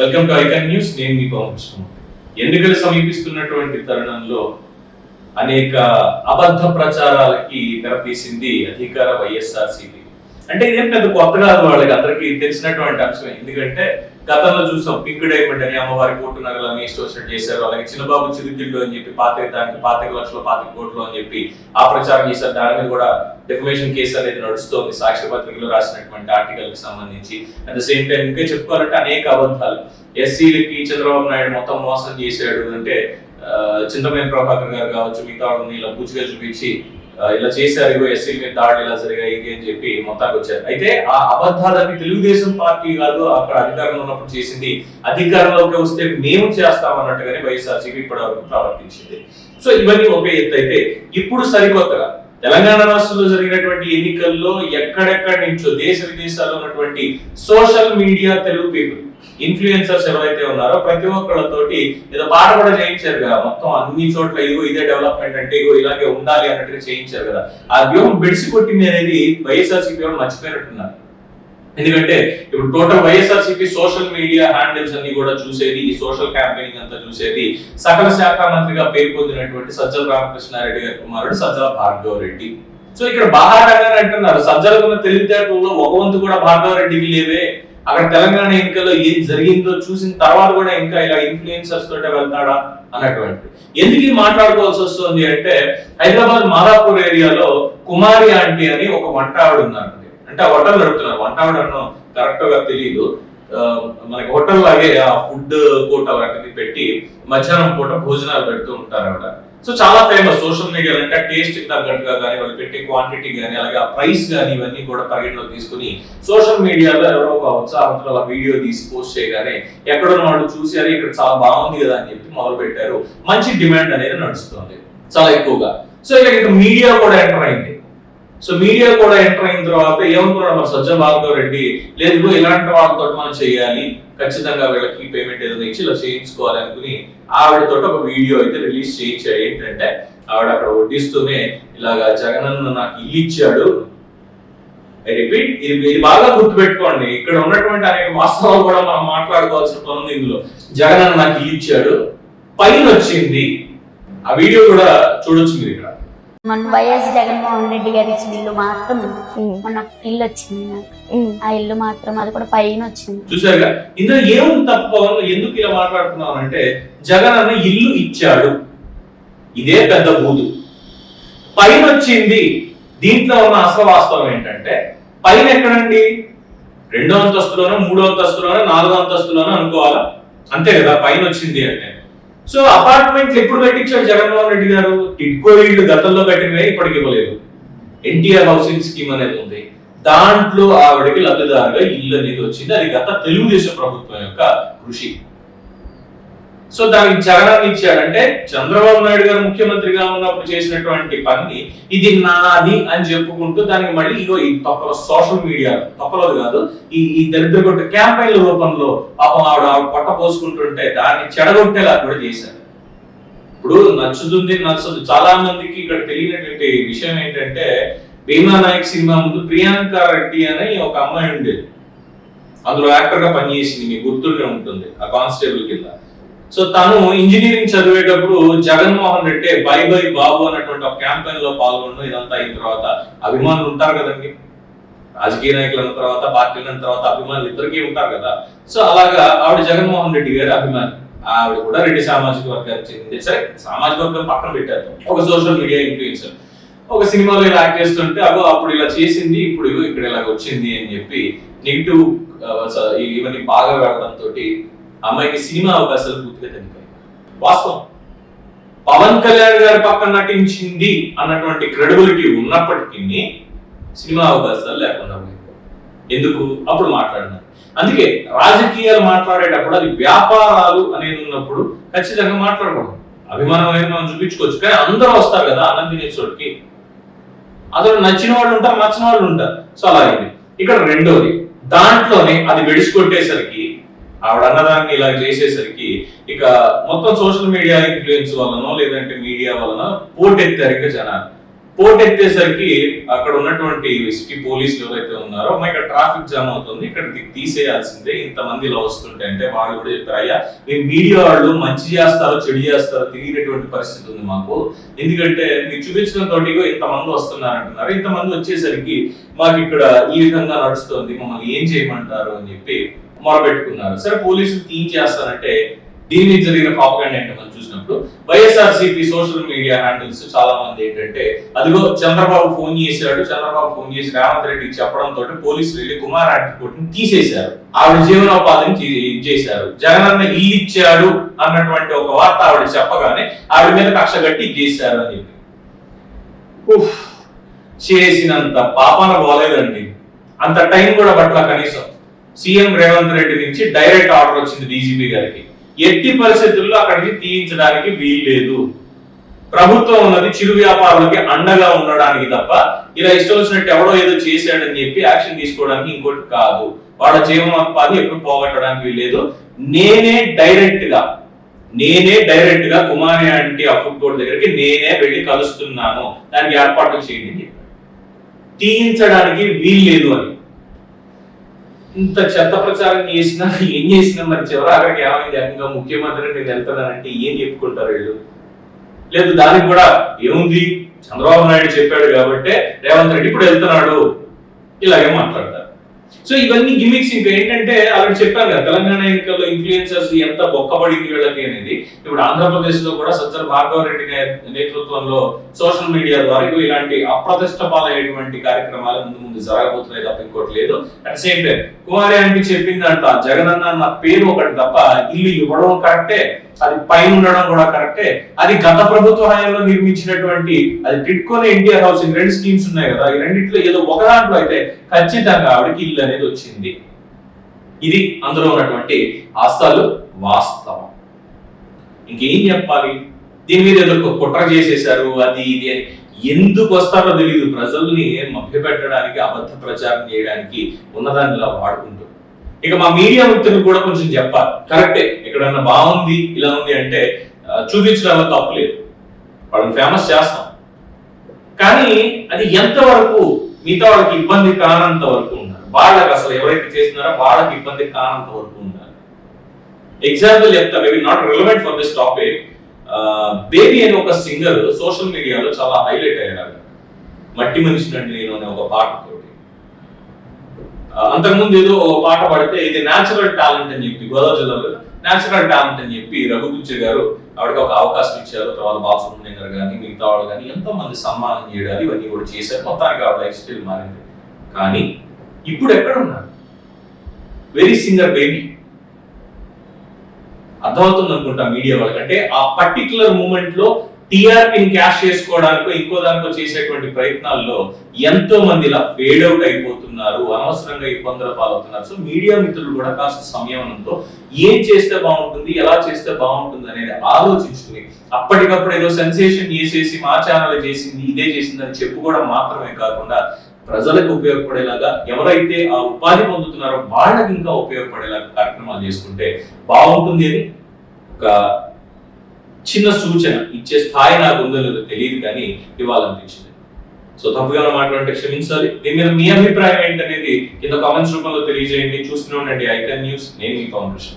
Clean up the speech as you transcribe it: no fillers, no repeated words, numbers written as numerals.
Welcome to icon news. నేను మీ పవన్ కృష్ణ. ఎన్నికలు సమీపిస్తున్నటువంటి తరుణంలో అనేక అబద్ధ ప్రచారాలకి తెరతీసింది అధికార వైఎస్ఆర్సీపీ. అంటే ఇదేం పెద్ద కొత్త కాదు, వాళ్ళకి అందరికీ తెలిసినటువంటి అంశమే. ఎందుకంటే గతంలో చూసాం, పింక్ డైమండ్ అని అమ్మవారి కోర్టు నగలని ఇష్టం చేశారు. అలాగే చిన్నబాబు చిరుతిళ్ళు అని చెప్పి 25 లక్షలు 25 కోట్లు అని చెప్పి ఆ ప్రచారం చేశారు. దాని మీద కూడా డెఫమేషన్ కేసు అనేది నడుస్తోంది, సాక్షి పత్రికలో రాసినటువంటి ఆర్టికల్ కి సంబంధించి. అట్ ద సేమ్ టైం ఇంకా చెప్పుకోవాలంటే అనేక అబద్ధాలు. ఎస్సీలకి చంద్రబాబు నాయుడు మొత్తం మోసం చేశాడు అంటే చింతమనేని ప్రభాకర్ గారు కావచ్చు, మిగతా వాళ్ళని ఇలా పూచిగా చూపించి ఇలా చేశారు, ఎస్సీ మీద దాడులు ఇలా జరిగాయి ఇది అని చెప్పి మొత్తానికి వచ్చారు. అయితే ఆ అబద్ధాలని తెలుగుదేశం పార్టీ కాదు అక్కడ అధికారంలో ఉన్నప్పుడు చేసింది, అధికారంలోకి వస్తే మేము చేస్తామన్నట్టుగానే వైఎస్ఆర్సీపీ ఇప్పటివరకు ప్రవర్తించింది. సో ఇవన్నీ ఒక ఎత్తు. అయితే ఇప్పుడు సరికొత్తగా తెలంగాణ రాష్ట్రంలో జరిగినటువంటి ఎన్నికల్లో ఎక్కడెక్కడి నుంచో దేశ విదేశాల్లో ఉన్నటువంటి social media Telugu people influencers ఎవరైతే ఉన్నారో ప్రతి ఒక్కళ్ళతోటి ఏదో పాట కూడా చేయించారు కదా. మొత్తం అన్ని చోట్ల ఇదిగో ఇదే డెవలప్మెంట్ అంటే ఇగో ఇలాగే ఉండాలి అన్నట్టుగా చేయించారు కదా. ఆ వ్యూహం బెడిసి కొట్టింది అనేది వైఎస్ఆర్సీపీ మర్చిపోయినట్టున్నారు. ఎందుకంటే ఇప్పుడు total YSRCP social media handles అన్ని కూడా చూసేది, ఈ సోషల్ క్యాంపెయినింగ్ అంతా చూసేది సకల శాఖ మంత్రిగా పేరు పొందినటువంటి సజ్జల రామకృష్ణారెడ్డి గారి కుమారుడు సజ్జల భార్గవ రెడ్డి. సో ఇక్కడ బాహాటంగానే అంటున్నారు, సజ్జలకున్న తెలివితేటల్లో ఒక వంతు కూడా భార్గవ రెడ్డికి లేవే. అక్కడ తెలంగాణ ఎన్నికల్లో ఏం జరిగిందో చూసిన తర్వాత కూడా ఇంకా ఇలా ఇన్ఫ్లుయెన్సర్స్ తోటే వెళ్తాడా అన్నటువంటి. ఎందుకు మాట్లాడుకోవాల్సి వస్తుంది అంటే, హైదరాబాద్ మాదాపూర్ ఏరియాలో కుమారి ఆంటీ అని ఒక వంట ఆవిడ ఉన్నారు. అంటే ఆ హోటల్ నడుపుతున్నారు. వంట ఆవిడ అన్న కరెక్ట్ గా తెలియదు, మనకి హోటల్ లాగే ఆ ఫుడ్ కోర్ట్ అలాంటిది పెట్టి మధ్యాహ్నం పూట భోజనాలు పెడుతూ ఉంటారు ఆవిడ. సో చాలా ఫేమస్ సోషల్ మీడియాలో. అంటే టేస్ట్ తగ్గట్టుగా కానీ, వాళ్ళు పెట్టే క్వాంటిటీ కానీ, అలాగే ఆ ప్రైస్ కానీ ఇవన్నీ కూడా పరిగణలోకి తీసుకుని సోషల్ మీడియాలో ఎవరో ఒక ఉత్సాహంతో అలా వీడియో తీసి పోస్ట్ చేయగానే ఎక్కడున్న వాళ్ళు చూసారు, ఇక్కడ చాలా బాగుంది కదా అని చెప్పి మొదలు పెట్టారు. మంచి డిమాండ్ అనేది నడుస్తుంది చాలా ఎక్కువగా. సో ఇక మీడియా కూడా ఎంటర్ అయింది. సో మీడియా కూడా ఎంటర్ అయిన తర్వాత ఏమనుకున్నాడు మన సజ్జల భార్గవ రెడ్డి, లేదు ఇలాంటి వాళ్ళతో మనం చేయాలి, ఖచ్చితంగా వీళ్ళకి పేమెంట్ ఏదైనా ఇచ్చి ఇలా చేయించుకోవాలి అనుకుని ఆవిడతో ఒక వీడియో అయితే రిలీజ్ చేయించాడు. ఏంటంటే ఆవిడ అక్కడ వడ్డిస్తూనే ఇలాగా జగనన్న నాకు ఇల్లు ఇచ్చాడు. ఐ రిపీట్, ఇది బాగా గుర్తుపెట్టుకోండి. ఇక్కడ ఉన్నటువంటి అనేక వాస్తవాలు కూడా మనం మాట్లాడుకోవాల్సిన పని ఉంది ఇందులో. జగనన్న నాకు ఇల్లు ఇచ్చాడు, పైన వచ్చింది. ఆ వీడియో కూడా చూడొచ్చు మీరు ఇక్కడ. మన వైఎస్ జగన్మోహన్ రెడ్డి గారి ఇచ్చిన ఇల్లు మాత్రం మన ఇల్లు వచ్చింది నాకు. ఆ ఇల్లు మాత్రం అది కూడా పైన వచ్చింది. చూసారుగా ఇందులో ఏముంది తప్పు, ఎందుకు ఇలా మాట్లాడుతున్నాం అంటే, జగన్ అన్న ఇల్లు ఇచ్చాడు, ఇదే పెద్ద బూదు. పైన వచ్చింది. దీంట్లో ఉన్న అసలు వాస్తవం ఏంటంటే, పైన ఎక్కడండి, 2వ అంతస్తులోనో 3వ అంతస్తులోనో 4వ అంతస్తులోనో అనుకోవాలా, అంతే కదా పైన వచ్చింది అంటే. సో అపార్ట్మెంట్లు ఎప్పుడు కట్టించాడు జగన్మోహన్ రెడ్డి గారు? టిడ్కో ఇళ్ళు గతంలో కట్టినవే ఇప్పటికి ఇవ్వలేదు. ఎన్టీఆర్ హౌసింగ్ స్కీమ్ అనేది ఉంది, దాంట్లో ఆవిడకి లబ్ధిదారుగా ఇల్లు అనేది వచ్చింది. అది గత తెలుగుదేశం ప్రభుత్వం యొక్క కృషి. సో దానికి జగన్ ఇచ్చాడంటే చంద్రబాబు నాయుడు గారు ముఖ్యమంత్రిగా ఉన్నప్పుడు చేసినటువంటి పని ఇది నాది అని చెప్పుకుంటూ దానికి మళ్ళీ ఇగో ఈ తొక్కలో సోషల్ మీడియా తొక్కలోది కాదు, ఈ దరిద్ర కొట్టే క్యాంపెయిన్ల రూపంలో పాపం ఆవిడ పొట్ట పోసుకుంటుంటే దాన్ని చెడగొట్టేలా కూడా చేశారు. ఇప్పుడు నచ్చుతుంది నచ్చదు, చాలా మందికి ఇక్కడ తెలియనటువంటి విషయం ఏంటంటే, భీమా నాయక్ సినిమా ముందు ప్రియాంక రెడ్డి అని ఒక అమ్మాయి ఉండేది, అందులో యాక్టర్ గా పనిచేసింది, మీకు గుర్తుండే ఉంటుంది, ఆ కానిస్టేబుల్ కింద. సో తను ఇంజనీరింగ్ చదివేటప్పుడు జగన్మోహన్ రెడ్డి బై బై బాబు అన్నటువంటి ఒక క్యాంపెయిన్ లో పాల్గొనడం. ఇదంతా అయిన తర్వాత అభిమానులు ఉంటారు కదండి, రాజకీయ నాయకులు అన్న తర్వాత పార్టీలు అన్న తర్వాత అభిమానులు ఇద్దరికీ ఉంటారు కదా. సో అలాగా ఆవిడ జగన్మోహన్ రెడ్డి గారి అభిమాని. ఆవిడ కూడా రెడ్డి సామాజిక వర్గానికి చెందింది. సరే సామాజిక వర్గం పక్కన పెట్టారు, ఒక సోషల్ మీడియా ఇన్ఫ్లుయెన్సర్ ఒక సినిమాలో ఇలా యాక్ట్ చేస్తుంటే అగో అప్పుడు ఇలా చేసింది, ఇప్పుడు ఇక్కడ ఇలా వచ్చింది అని చెప్పి నెగిటివ్ ఇవన్నీ బాగా వెళ్ళడంతో అమ్మాయికి సినిమా అవకాశాలు పూర్తిగా తగ్గిపోయాయి. వాస్తవం, పవన్ కళ్యాణ్ గారి పక్కన నటించింది అన్నటువంటి క్రెడిబిలిటీ ఉన్నప్పటికీ సినిమా అవకాశాలు లేకుండా ఎందుకు అప్పుడు మాట్లాడినారు. అందుకే రాజకీయాలు మాట్లాడేటప్పుడు అది వ్యాపారాలు అనేది ఉన్నప్పుడు ఖచ్చితంగా మాట్లాడకూడదు. అభిమానం అనేది మనం చూపించుకోవచ్చు, కానీ అందరూ వస్తారు కదా అన్నం తినే చోటుకి, అందులో నచ్చిన వాళ్ళు ఉంటారు, నచ్చిన వాళ్ళు ఉంటారు. సో అలాగే ఇక్కడ రెండోది, దాంట్లోనే అది వెడిసికొట్టేసరికి ఆవిడ అన్నదాన్ని ఇలా చేసేసరికి ఇక మొత్తం సోషల్ మీడియా ఇన్ఫ్లుయెన్స్ వలనో లేదంటే మీడియా వలన పోటెత్తారు ఇంకా జనాలు. పోర్ట్ ఎత్తేసరికి అక్కడ ఉన్నటువంటి సిటీ పోలీసులు ఎవరైతే ఉన్నారో మా ఇక్కడ ట్రాఫిక్ జామ్ అవుతుంది, ఇక్కడ తీసేయాల్సిందే, ఇంతమంది ఇలా వస్తుంటే అంటే వాళ్ళు కూడా చెప్పారు, అయ్యా మేము మీడియా వాళ్ళు మంచి చేస్తారో చెడు చేస్తారో తెలియనటువంటి పరిస్థితి ఉంది మాకు, ఎందుకంటే మీరు చూపించిన తోటిగా ఇంతమంది వస్తున్నారు అంటున్నారు, ఇంతమంది వచ్చేసరికి మాకు ఇక్కడ ఈ విధంగా నడుస్తుంది, మమ్మల్ని ఏం చేయమంటారు అని చెప్పి మొరబెట్టుకున్నారు. సరే పోలీసులు తీయించేస్తారంటే దీని మీద జరిగిన ప్రాపగండా ఏంటో మనం చూసినప్పుడు వైఎస్ఆర్సీపీ సోషల్ మీడియా హ్యాండిల్స్ చాలా మంది ఏంటంటే అదిగో చంద్రబాబు ఫోన్ చేశాడు, చంద్రబాబు ఫోన్ చేసి రేవంత్ రెడ్డికి చెప్పడంతో పోలీసులు వెళ్ళి కుమార్ ఆంటీ తీసేశారు, ఆవిడ జీవనోపాధిని చేశారు, జగనన్న ఇల్లు ఇచ్చాడు అన్నటువంటి ఒక వార్త ఆవిడ చెప్పగానే ఆవిడ మీద కక్ష కట్టి చేశారు అని చెప్పి చేసినంత పాపన పోలేదండి. అంత టైం కూడా పట్ల కనీసం సీఎం రేవంత్ రెడ్డి నుంచి డైరెక్ట్ ఆర్డర్ వచ్చింది డీజీపీ గారికి, ఎట్టి పరిస్థితుల్లో అక్కడికి తీయించడానికి వీల్లేదు, ప్రభుత్వం ఉన్నది చిరు వ్యాపారులకి అండగా ఉండడానికి తప్ప ఇలా ఇష్టం వచ్చినట్టు ఎవడో ఏదో చేశాడని చెప్పి యాక్షన్ తీసుకోవడానికి ఇంకోటి కాదు, వాళ్ళ జీవనోపాధి ఎప్పుడు పోగొట్టడానికి వీల్లేదు, నేనే డైరెక్ట్ గా కుమారి ఆంటీ ఆ ఫుడ్ కోర్ట్ దగ్గరికి నేనే వెళ్ళి కలుస్తున్నాను, దానికి ఏర్పాట్లు చేయండి అని చెప్పారు, తీయించడానికి వీల్లేదు అని. ఇంత చెత్త ప్రచారం చేసినా ఏం చేసినా మరి చివరి అక్కడికి ఏమైంది, ఏకంగా ముఖ్యమంత్రి నేను వెళ్తానంటే ఏం చెప్పుకుంటారు వీళ్ళు? లేదు దానికి కూడా ఏముంది, చంద్రబాబు నాయుడు చెప్పాడు కాబట్టి రేవంత్ రెడ్డి ఇప్పుడు వెళ్తున్నాడు, ఇలాగే మాట్లాడతారు. సో ఇవన్నీ గిమిక్స్. ఇంకా ఏంటంటే ఆల్రెడీ చెప్పాను కదా తెలంగాణ ఎన్నికల్లో ఇన్ఫ్లుయెన్సర్స్ ఎంత బొక్కబడింది వీళ్ళకి అనేది. ఇప్పుడు ఆంధ్రప్రదేశ్ లో కూడా సజ్జల భార్గవరెడ్డి నేతృత్వంలో సోషల్ మీడియా ద్వారా ఇలాంటి అప్రతిష్టపాలయ్యేటువంటి కార్యక్రమాలు ముందు జరగబోతున్నాయి తప్ప ఇంకోటి లేదు. At same time Kumari aunty చెప్పిందంట జగనన్న అన్న పేరు ఒకటి తప్ప ఇల్లు ఇవ్వడం కరెక్టే, అది పైన ఉండడం కూడా కరెక్టే, అది గత ప్రభుత్వ హయాంలో నిర్మించినటువంటి అది టిట్కోనే ఎన్టీఆర్ హౌసింగ్ రెండు స్కీమ్స్ ఉన్నాయి కదా, ఈ రెండిట్లో ఏదో ఒక దాంట్లో అయితే ఖచ్చితంగా ఆవిడకి ఇల్లు అనేది వచ్చింది. ఇది అందులో ఉన్నటువంటి ఆస్తాలు వాస్తవం. ఇంకేం చెప్పాలి? దీని మీద ఏదో కుట్ర చేసేశారు అది ఇది అని ఎందుకు వస్తారో తెలియదు. ప్రజల్ని మభ్యపెట్టడానికి అబద్ధ ప్రచారం చేయడానికి ఉన్నదాన్ని ఇలా వాడుకుంటూ. ఇక మా మీడియా మిత్రులు కూడా కొంచెం చెప్పాలి, కరెక్టే ఎక్కడన్నా బాగుంది ఇలా ఉంది అంటే చూపించడంలో తప్పు లేదు, వాళ్ళని ఫేమస్ చేస్తాం, కానీ అది ఎంతవరకు మిగతా వాళ్ళకి ఇబ్బంది కానంత వరకు ఉన్నారు, వాళ్ళకి అసలు ఎవరైతే చేస్తున్నారో వాళ్ళకి ఇబ్బంది కానంత వరకు ఉన్నారు. ఎగ్జాంపుల్ చెప్తా, maybe not relevant for this topic. Baby అని ఒక సింగర్ సోషల్ మీడియాలో చాలా హైలైట్ అయ్యాడు, మట్టి మనిషి నుండి నేను అనే ఒక పాటతో. అంతకుముందు ఏదో ఒక పాట పాడితే ఇది న్యాచురల్ టాలెంట్ అని చెప్పి గోదావరి జిల్లాలో న్యాచురల్ టాలెంట్ అని చెప్పి రఘుగుజ్జ గారు ఆవిడకి ఒక అవకాశం ఇచ్చారు. తర్వాత బాలసుబ్రహ్మణ్యం గారు కానీ మిగతా వాళ్ళు కానీ ఎంతో మంది సన్మానం చేయడాలు ఇవన్నీ కూడా చేశారు. మొత్తానికి ఆవిడ లైఫ్ స్టైల్ మారింది. కానీ ఇప్పుడు ఎక్కడ ఉన్నారు వెరీ సింగర్ బేబీ? అర్థమవుతుంది అనుకుంటా మీడియా వాళ్ళకంటే ఆ పర్టికులర్ మూమెంట్ లో టీఆర్పీని క్యాష్ చేసుకోవడానికో ఇంకో దానికో చేసేటువంటి ప్రయత్నాల్లో ఎంతో మంది ఇలా ఫేడ్ అవుట్ అయిపోతున్నారు, అనవసరంగా ఇబ్బందుల పాలవుతున్నారు. సో మీడియా మిత్రులు కూడా కాస్త సంయమనంతో ఏం చేస్తే బాగుంటుంది, ఎలా చేస్తే బాగుంటుంది అనేది ఆలోచించుకుని అప్పటికప్పుడు ఏదో సెన్సేషన్ చేసేసి మా ఛానల్ చేసింది ఇదే చేసింది అని చెప్పుకోవడం మాత్రమే కాకుండా ప్రజలకు ఉపయోగపడేలాగా ఎవరైతే ఆ ఉపాధి పొందుతున్నారో వాళ్ళకి ఇంకా ఉపయోగపడేలాగా కార్యక్రమాలు చేసుకుంటే బాగుంటుంది అని ఒక చిన్న సూచన ఇచ్చే స్థాయి నాకు ఉందో లేదో తెలియదు కానీ ఇవ్వాలనిపించింది. సో తప్పుగా మాట్లాడితే క్షమించాలి. దీని మీద మీ అభిప్రాయం ఏంటనేది కింద కామెంట్స్ రూపంలో తెలియజేయండి. చూస్తూనే ఉండండి ఐకాన్ న్యూస్. నేను మీ పవన్ కృష్ణ.